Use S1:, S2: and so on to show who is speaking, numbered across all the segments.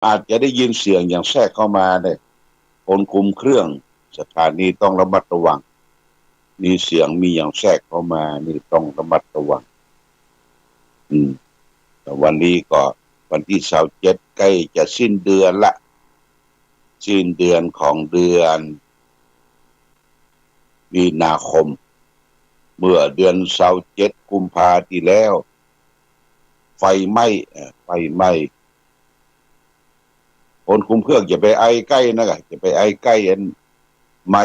S1: อาจจะได้ยินเสียงอย่างแทรกเข้ามาเนี่ยคนคุมเครื่องสถานีต้องระมัดระวังมีเสียงมีอย่างแทรกเข้ามานี่ต้องระมัดระวังอืมแต่วันนี้ก็วันที่27ใกล้จะสิ้นเดือนละสิ้นเดือนของเดือนมีนาคมเมื่อเดือน27กุมภาที่แล้วไฟไหม้ไฟไหม้คนคุมเครื่องจะไปไอใกล้นะจะไปไอใกล้อันไหม้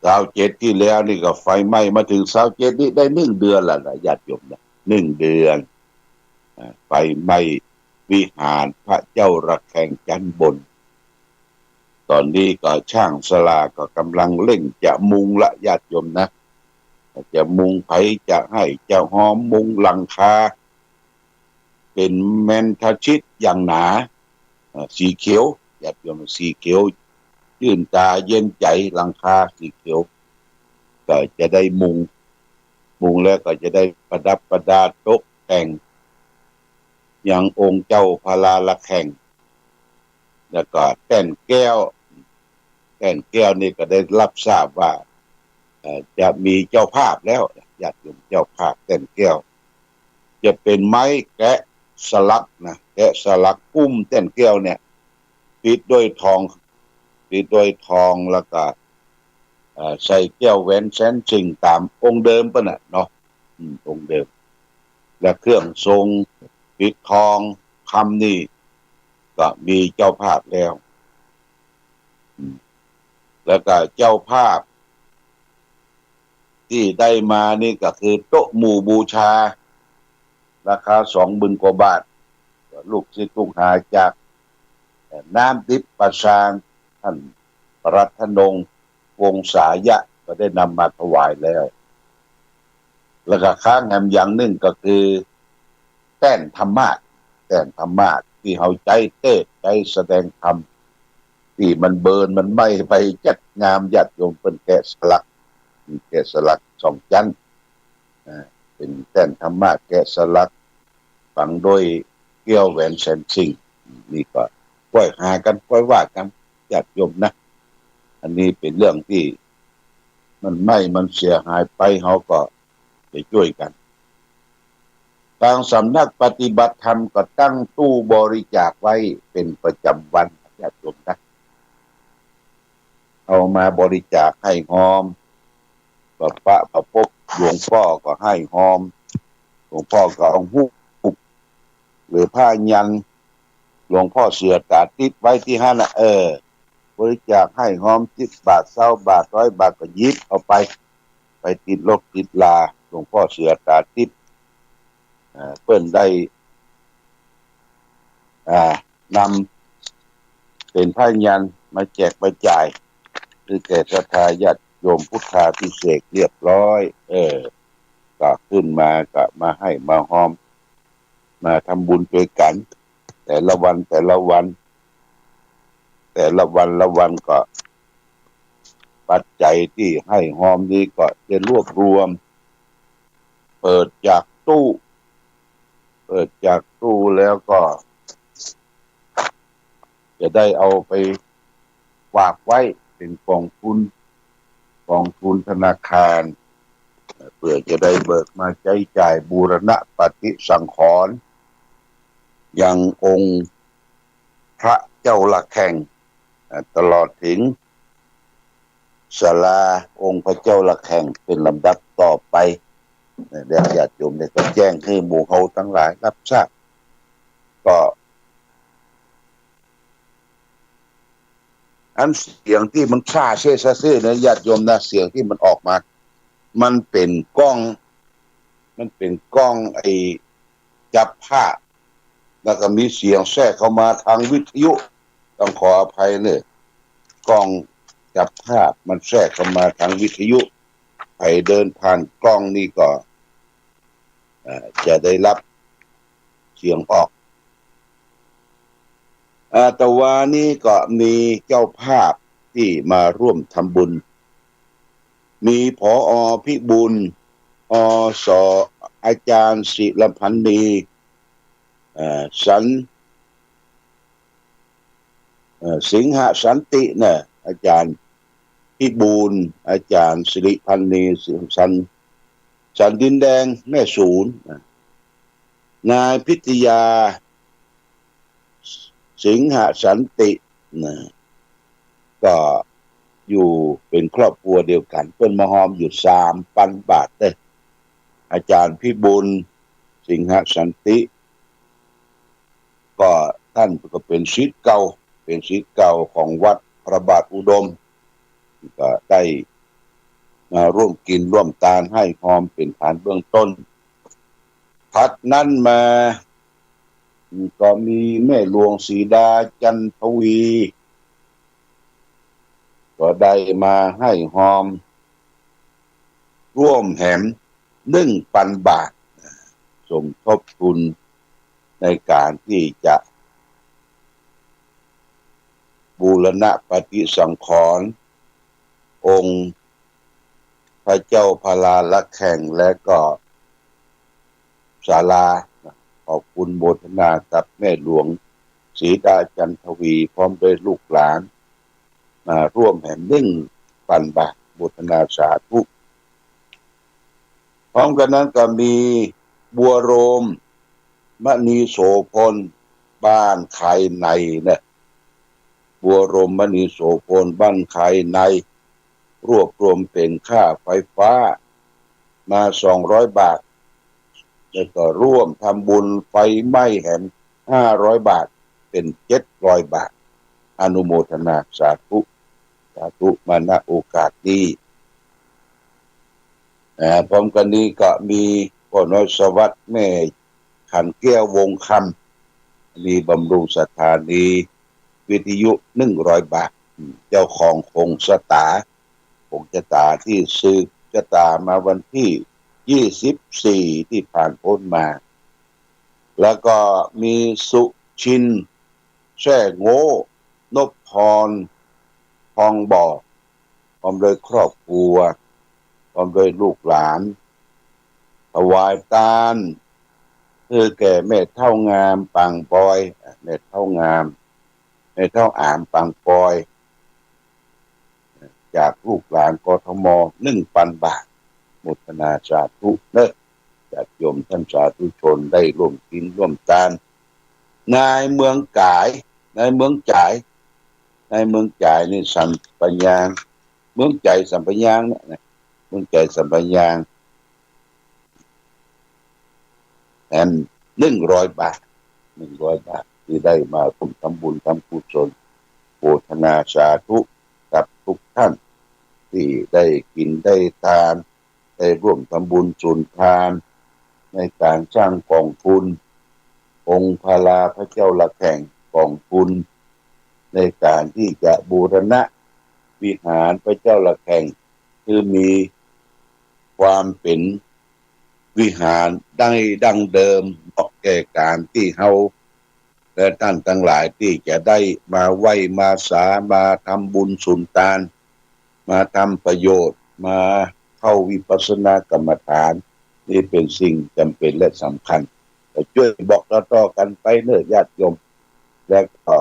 S1: 27ที่แล้วนี่ก็ไฟไหม้มาถึง27นี่ได้1 เดือนแล้วนะญาติโยมนะ1 เดือนไฟไหม้วิหารพระเจ้าระฆังชั้นบนตอนนี้ก็ช่างศาลาก็กำลังเร่งจะมุงละญาติโยมนะจะมุงไผจะให้จะหอมมุงหลังคาเป็นแมนทาชิดอย่างหนาสีเขียวญาติโยมสีเขียวยื่นตาเย็นใจหลังคาสีเขียวก็จะได้มุงแล้วก็จะได้ประดับประดาตกแต่งอย่างองค์เจ้าพลาละแข่งแล้วก็แป้นแก้วนี่ก็ได้รับทราบว่าจะมีเจ้าภาพแล้วญาติโยมเจ้าภาพแป้นแก้วจะเป็นไม้แกะสลักนะแกะสลักกุ้มแป้นแก้วเนี่ยปิดด้วยทองแล้วก็ใส่แก้วแหวนแสนชิงตามองค์เดิมป่ะน่ะเนาะองค์เดิมและเครื่องทรงปิดทองคำนี่ก็มีเจ้าภาพแล้วแล้วก็เจ้าภาพที่ได้มานี่ก็คือโต๊ะหมู่บูชาราคา20,000 กว่าบาทลูกศิษย์ลูกหาจากน้ำทิพย์ประสานท่านรัตนงค์วงศายะก็ได้นำมาถวายแล้วค้างแหมอย่างหนึ่งก็คือแต้นธรรมะที่เฮาใจเต้ใจแสดงธรรมที่มันเบิร์นมันไหม้ไปจัดงามญาติโยมเป็นแกะสลัก2 ชั้นเป็นแต้นธรรมะแกะสลักฝังด้วยแก้วแหวนแสนชิงนี่ก็ค่อยหากันค่อยว่ากันญาติโยมนะอันนี้เป็นเรื่องที่มันไหม้มันเสียหายไปเฮาก็จะช่วยกันทางสำนักปฏิบัติธรรมก็ตั้งตู้บริจาคไว้เป็นประจำวันญาติโยมนะเอามาบริจาคให้หอมพระพบหลวงพ่อก็ให้หอมหลวงพ่อก็เอาฮูกหรือผ้ายันหลวงพ่อเสือตาติดไว้ที่ห้านะบริจาคให้หอม10 บาท20 บาท100 บาทก็ยิบเอาไปติดลกติดลาหลวงพ่อเสือตาติดเปิ้นได้นำเป็นผ้ายันมาแจกมาจ่ายคือแก่ศรัทธาญาติโยมพุทธาภิเษกเรียบร้อยก็ขึ้นมาก็มาให้มาหอมมาทำบุญด้วยกันแต่ละวันก็ปัจจัยที่ให้หอมนี้ก็จะรวบรวมเปิดจากตู้แล้วก็จะได้เอาไปฝากไว้เป็นกองทุนธนาคารเพื่อจะได้เบิกมาใช้จ่ายบูรณะปฏิสังขรณ์ยังองค์พระเจ้าละแข่งตลอดถึงศาลาองค์พระเจ้าละแข่งเป็นลำดับต่อไปเดี๋ยวญาติโยมเนี่ยก็แจ้งให้หมู่เฮาทั้งหลายรับทราบก็อันเสียงที่มันซ่าเซ่นะญาติโยมนะเสียงที่มันออกมามันเป็นกล้องไอ้จับภาพแล้วก็มีเสียงแทรกเข้ามาทางวิทยุต้องขออภัยเลยกล้องจับภาพมันแทรกเข้ามาทางวิทยุใครเดินผ่านกล้องนี่ก็จะได้รับเสียงออกแต่ว่านี้ก็มีเจ้าภาพที่มาร่วมทำบุญมีผอ.พิบูล อสอาจารย์ศิลพันธ์ดีสันสิงหสันติเนี่ยอาจารย์พี่บูลอาจารย์สิริพันธ์ดีสันดินแดงแม่ศูนย์นายพิทยาสิงหสันตินะก็อยู่เป็นครอบครัวเดียวกันเพิ่นมาหอมอยู่3,000 บาทเลยอาจารย์พี่บุญสิงหสันติก็ท่านก็เป็นศิษย์เก่าของวัดพระบาทอุดมก็ได้มาร่วมกินร่วมทานให้หอมเป็นฐานเบื้องต้นถัดนั้นมาก็มีแม่หลวงศรีดาจันทวีก็ได้มาให้หอมร่วมแหม1,000 บาทสมทบทุนในการที่จะบูรณะปฏิสังขรณ์องค์พระเจ้าพลาลักแข่งและก็ศาลาขอบคุณโมทนากับแม่หลวงศรีดาจันทวีพร้อมด้วยลูกหลานมาร่วมแห่1,000 บาทโมทนาสาธุพร้อมกันนั้นก็มีบัวโรมมณีโสพลบ้านไข่ในเนี่ยบัวโรมมณีโสพลบ้านไข่ในรวบรวมเป็นค่าไฟฟ้ามา200 บาทแล้วก็ร่วมทำบุญไฟไหม้แหม500 บาทเป็น700 บาทอนุโมทนาสาธุมาณโอกาสนี้พร้อมกันนี้ก็มีพ่อน้อยสวัสดิ์แม่ขันแก้ววงคำมีบำรุงสถานีวิทยุ100 บาทเจ้าของคงชะตาที่ซื้อชะตามาวันที่24ที่ผ่านพ้นมาแล้วก็มีสุชินแช่โง่นพพรทองบ่อพร้อมโดยครอบครัวพร้อมโดยลูกหลานถวายทานแก่แม่เท่างามปังปอยแม่เท่างามแม่เท่าอามปังปอยจากลูกหลานกทม1,000 บาทโมทนาสาธุเด้อญาติโยมท่านสาธุชนได้ร่วมกินร่วมทานนายเมืองจ่ายนี่สัมปัญญาเมืองใจสัมปัญญาเนี่ยเมืองใจสัมปัญญาแทน100 บาทที่ได้มาร่วมทำบุญทำกุศลโภชนาสาธุกับทุกท่านที่ได้กินได้ทานได้ร่วมทำบุญสุนทานในการสร้างกองทุนองค์พลาพระเจ้าละแข่งกองทุนในการที่จะบูรณะวิหารพระเจ้าละแข่งคือมีความเป็นวิหารดั้งเดิมเหมาะแก่การที่เฮาและท่านทั้งหลายที่จะได้มาไหว้มาสามาทำบุญสุนทานมาทำประโยชน์มาเข้าวิปัสสนากรรมฐานนี่เป็นสิ่งจำเป็นและสำคัญช่วยบอกต่อกันไปเนื้อญาติโยมและก็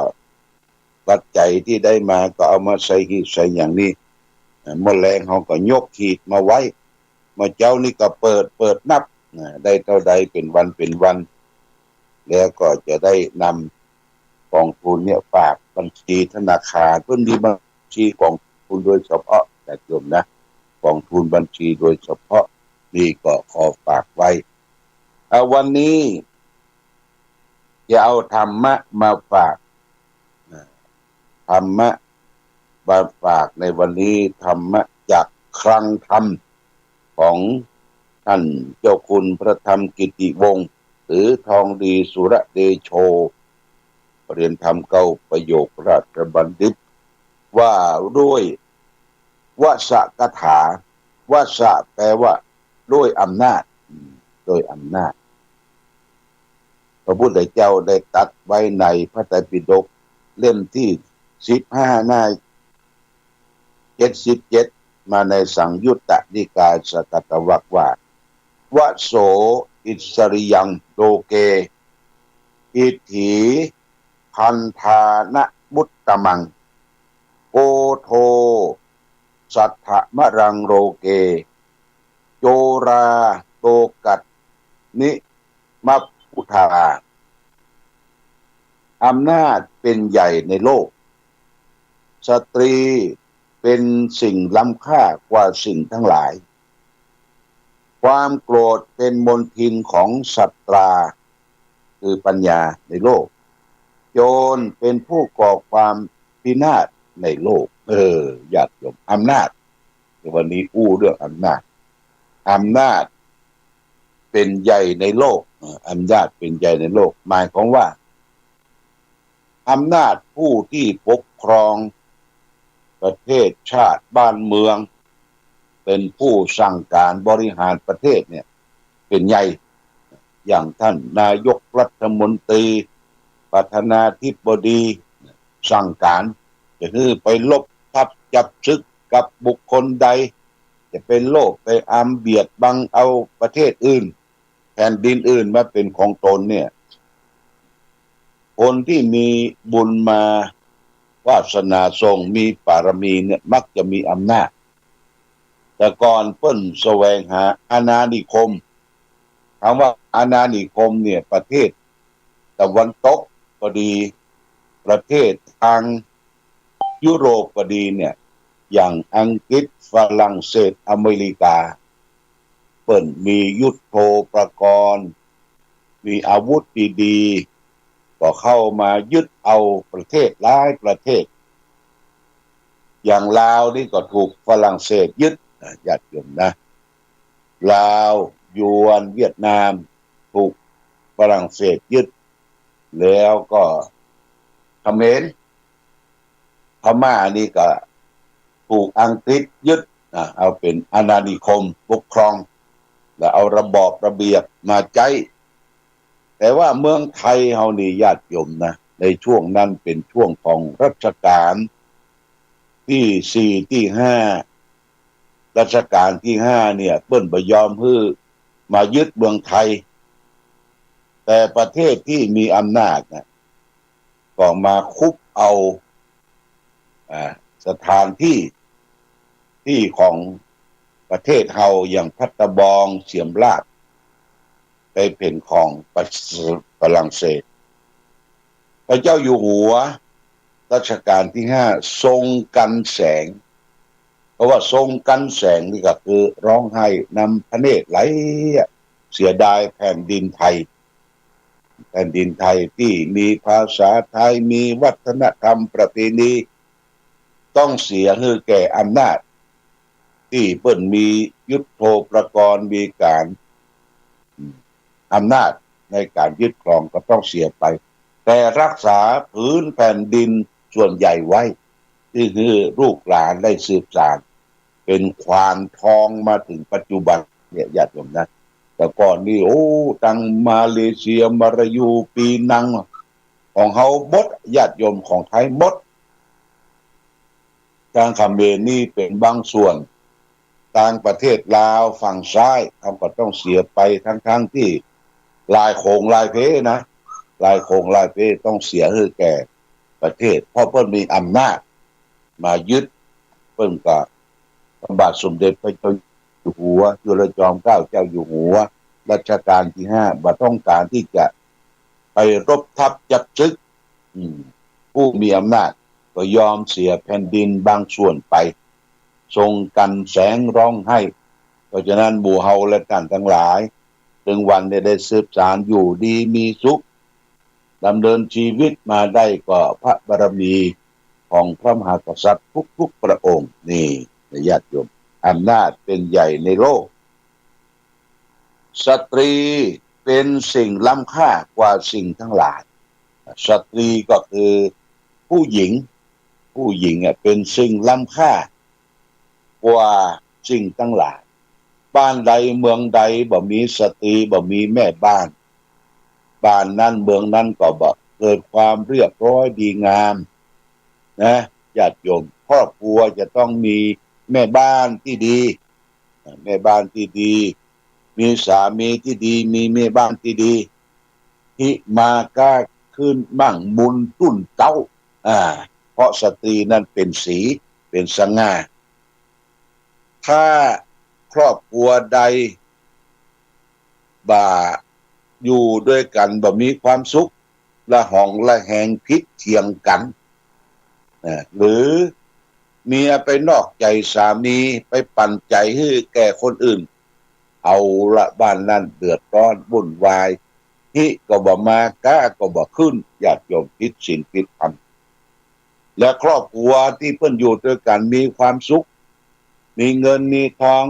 S1: ปัจจัยที่ได้มาก็เอามาใส่หีบใส่อย่างนี้เมื่อแรงเขาก็ยกขีดมาไว้เมื่อเจ้านี่ก็เปิดนับได้เท่าใดเป็นวันแล้วก็จะได้นำกองทุนเนี่ยฝากบัญชีธนาคารเพื่อมีบัญชีกองทุนโดยเฉพาะญาติโยมนะกองทุนบัญชีโดยเฉพาะนี่ก็ขอฝากไว้วันนี้จะเอาธรรมะมาฝากธรรมะมาฝากในวันนี้ธรรมะจากคลังธรรมของท่านเจ้าคุณพระธรรมกิติวงศ์หรือทองดีสุรเดโชเรียนธรรมเก้าประโยคราชบัณฑิตว่าด้วยวสกถาวสแปลว่าด้วยอำนาจพระพุทธเจ้าได้ตรัสไว้ในพระไตรปิฎกเล่มที่15หน้า77มาในสังยุตตนิกายสกัตตวรรคว่า วโสอิสริยังโลเกอิถีพันธานะมุตตมังโกโทสัทธมะรังโรเกโยราโตกัตนิมัพพุทาอำนาจเป็นใหญ่ในโลกสตรีเป็นสิ่งล้ำค่ากว่าสิ่งทั้งหลายความโกรธเป็นมลทินของสัตราคือปัญญาในโลกโจรเป็นผู้ก่อความพินาศในโลกญาติโยมอำนาจวันนี้เรื่องอำนาจเป็นใหญ่ในโลกอำนาจเป็นใหญ่ในโลกหมายความว่าอำนาจผู้ที่ปกครองประเทศชาติบ้านเมืองเป็นผู้สั่งการบริหารประเทศเนี่ยเป็นใหญ่อย่างท่านนายกรัฐมนตรีประธานาธิบดีสั่งการจะคือไปลบทับจับศึกกับบุคคลใดจะเป็นโลกไปเบียดบังเอาประเทศอื่นแผ่นดินอื่นมาเป็นของตนเนี่ยคนที่มีบุญมาวาสนาทรงมีปารมีเนี่ยมักจะมีอำนาจแต่ก่อนเพิ่นแสวงหาอาณานิคมคำว่าอาณานิคมเนี่ยประเทศตะวันตกก็ดีประเทศทางยุโรปก็ดีเนี่ยอย่างอังกฤษฝรั่งเศสอเมริกาเปิ้นมียุทโธปกรณ์มีอาวุธดีๆก็เข้ามายึดเอาประเทศหลายประเทศอย่างลาวนี่ก็ถูกฝรั่งเศสยึดญาติโยมนะลาวยวนเวียดนามถูกฝรั่งเศสยึดแล้วก็เขมรพม่านี่ก็ถูกอังกฤษยึดเอาเป็นอาณานิคมปกครองแล้วเอาระบอบระเบียบมาใช้แต่ว่าเมืองไทยเฮานี่ญาติโยมนะในช่วงนั้นเป็นช่วงของรัชกาลที่4ที่5รัชกาลที่5เนี่ยเปิ้นบ่ยอมให้มายึดเมืองไทยแต่ประเทศที่มีอำนาจนะก็มาคุบเอาสถานที่ของประเทศเฮาอย่างพัตบองเสียมราชไปเป็นของฝรั่งเศสพระเจ้าอยู่หัวรัชกาลที่5ทรงกันแสงเพราะว่าทรงกันแสงนี่ก็คือร้องไห้นำพระเนตรไหลเสียดายแผ่นดินไทยที่มีภาษาไทยมีวัฒนธรรมประเพณีต้องเสียให้แก่อำนาจที่เปิ้นมียุทโธปกรณ์มีการอำนาจในการยึดครองก็ต้องเสียไปแต่รักษาพื้นแผ่นดินส่วนใหญ่ไว้ที่คือลูกหลานได้สืบสานเป็นควานทองมาถึงปัจจุบันเนี่ยญาติโยมนะแต่ก่อนนี่ตั้งมาเลเซียมาลายูปีนังของเขาหมดญาติโยมของไทยหมดทางเขมรนี่เป็นบางส่วนต่างประเทศลาวฝั่งซ้ายเขาก็ต้องเสียไปทั้งที่ลายโขงลายเพนะลายโขงลายเพต้องเสียให้แก่ประเทศเพราะเพิ่นมีอำนาจมายึดเพิ่นก็พระบาทสมเด็จพระเจ้าอยู่หัวจุลจอมเกล้าเจ้าอยู่หัวรัชกาลที่5บ่ต้องการที่จะไปรบทับจับศึกผู้มีอำนาจก็ยอมเสียแผ่นดินบางส่วนไปทรงกันแสงร้องไห้เพราะฉะนั้นหมู่เฮาและท่านทั้งหลายถึงวันได้สืบสานอยู่ดีมีสุขดำเนินชีวิตมาได้ก็พระบารมีของพระมหากษัตริย์ทุกพระองค์นี่ญาติโยมอำนาจเป็นใหญ่ในโลกสตรีเป็นสิ่งล้ำค่ากว่าสิ่งทั้งหลายสตรีก็คือผู้หญิงเป็นสิ่งล้ำค่ากว่าสิ่งทั้งหลายบ้านใดเมืองใดบ่มีสตรีบ่มีแม่บ้านนั้นเมืองนั้นก็บ่เกิดความเรียบร้อยดีงามนะญาติโยมครอบครัวจะต้องมีแม่บ้านที่ดี มีสามีที่ดีมีแม่บ้านที่ดีที่มาก้าขึ้นมั่งบุญตุ้นเต้าเพราะสตรีนั้นเป็นสีเป็นสง่าถ้าครอบครัวใดบ่าอยู่ด้วยกันบ่มีความสุขละหองละแหงพิษเถียงกันหรือเมียไปนอกใจสามีไปปั่นใจให้แก่คนอื่นเอาละบ้านนั้นเดือดร้อนวุ่นวายที่ก็บ่มาก้าก็บ่ขึ้นญาติโยมผิดศีลผิดธรรมและครอบครัวที่เพิ่นอยู่ด้วยกันมีความสุขมีเงินมีทอง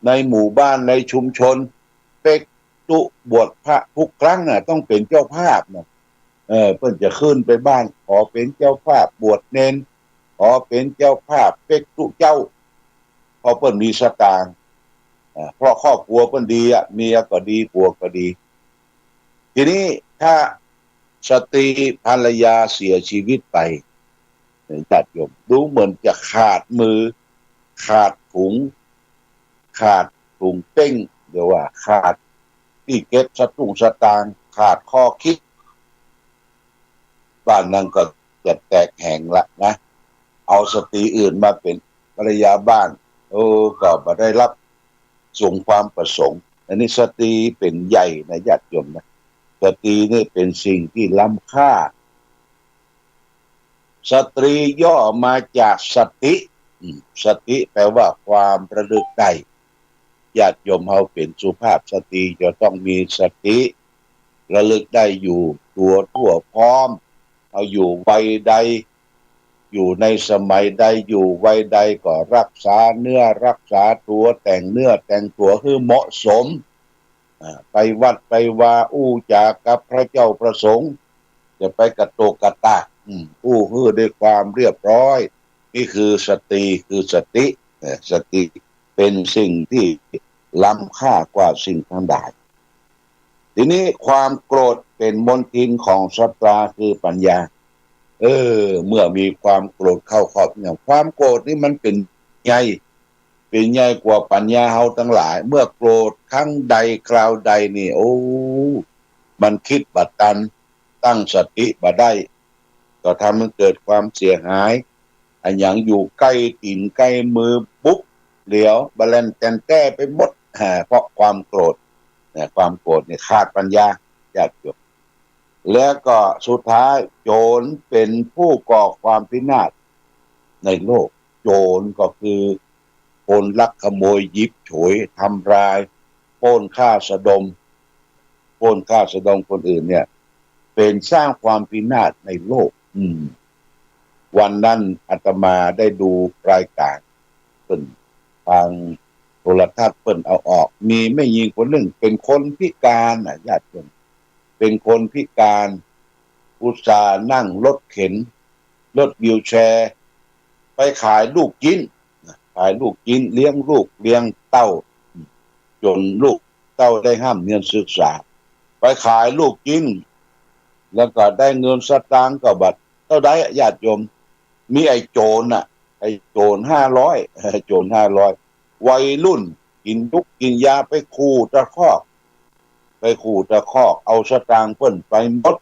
S1: ในหมู่บ้านในชุมชนเป็กตุบวชพระทุกครั้งต้องเป็นเจ้าภาพเพิ่นจะขึ้นไปบ้านขอเป็นเจ้าภาพบวชเนนขอเป็นเจ้าภาพเป็กตุเจ้าเพราะเพิ่นมีสตางค์เพราะครอบครัวเพิ่นดีเมียก็ดีผัวก็ดีทีนี้ถ้าสตรีภรรยาเสียชีวิตไปญาติโยมดูเหมือนจะขาดมือขาดถุงเต้งเดี๋ยวว่าขาดที่เก็บสตุ้งสตางค์ขาดข้อคิดบ้านนั้นก็จะแตกแห่งละนะเอาสตรีอื่นมาเป็นภรรยาบ้านก็มาได้รับส่งความประสงค์อันนี้สตรีเป็นใหญ่นะญาติโยมนะสตรีนี่เป็นสิ่งที่ล้ำค่าสตรีย่อมาจากสติสติแปลว่าความระลึกได้ญาติโยมเฮาเป็นสุภาพสตรีจะต้องมีสติระลึกได้อยู่ตัวทั่วพร้อมเอาอยู่วัยใดอยู่ในสมัยใดอยู่วัยใดก็รักษาเนื้อรักษาตัวแต่งเนื้อแต่งตัวให้เหมาะสมไปวัดไปวาจากกับพระเจ้าประสงค์จะไปกระโตกกระตากฮือด้วยความเรียบร้อยนี่คือสติคือสติสติเป็นสิ่งที่ล้ำค่ากว่าสิ่งทั้งหลายทีนี้ความโกรธเป็นมลทินของสัตราคือปัญญาเมื่อมีความโกรธเข้าครอบเนี่ยความโกรธนี่มันเป็นใหญ่กว่าปัญญาเฮาทั้งหลายเมื่อโกรธครั้งใดคราวใดนี่มันคิดบัดตันตั้งสติบ่ได้ก็ทำให้เกิดความเสียหายอันอย่างอยู่ใกล้ตีนใกล้มือปุ๊บเดี๋ยวบาลานซ์แตนแต้ไปหมดเพราะความโกรธความโกรธเนี่ยขาดปัญญาญาติโยมแล้วก็สุดท้ายโจรเป็นผู้ก่อความพินาศในโลกโจรก็คือคนลักขโมยยิบฉวยทำลายปล้นฆ่าสะดมคนอื่นเนี่ยเป็นสร้างความพินาศในโลกวันนั้นอาตมาได้ดูรายการเพิ่นทางโทรทัศน์เพิ่นเอาออกมีแม่หญิงคนหนึ่งเป็นคนพิการญาติโยมเป็นคนพิการอุตส่าห์นั่งรถเข็นรถวีลแชร์ไปขายลูกชิ้นเลี้ยงลูกเลี้ยงเต้าจนลูกเต้าได้ห้ามเรียนศึกษาไปขายลูกชิ้นแล้วก็ได้เงินสตางค์ก็บัดเท่าใดญาติโยมมีไอ้โจร500วัยรุ่นกินทุกกินยาไปขู่ตะคอกเอาสตางค์เพิ่นไปหมด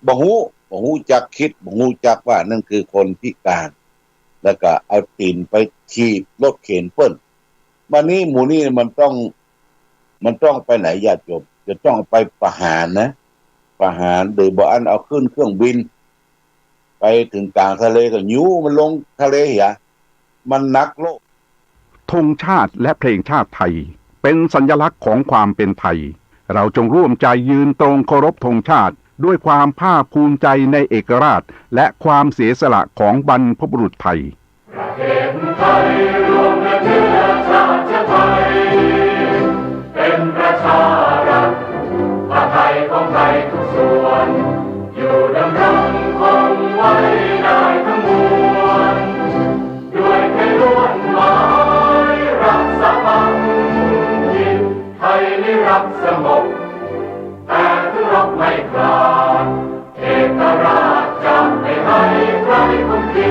S1: บ่ฮู้จักคิดบ่ฮู้จักว่านั่นคือคนพิการแล้วก็เอาตีนไปถีบรถเข็นเพิ่นวันนี้หมู่นี้มันต้องไปไหนญาติโยมจะต้องไปประหารโดยบ่อันเอาขึ้นเครื่องบินไปถึงกลางทะเลก็ยูมันลงทะเลมันหนักโลก
S2: ธงชาติและเพลงชาติไทยเป็นสัญลักษณ์ของความเป็นไทยเราจงร่วมใจยืนตรงเคารพธงชาติด้วยความภาคภูมิใจในเอกราชและความเสียสละของบรรพบุรุษไทย
S3: ประเทศไทยรวมและเชื้อชาติไทยเป็นประชารัฐผ้าไทยของไทยทุกส่วนอยู่ดำรงคงไว้ได้ทั้งมวลด้วยใจล้วนหมายรักสมัครคิดไทยนิรักสงบแต่ถึงรบไม่กล้าเอกราชจะไม่ให้ใครคุ้มคิด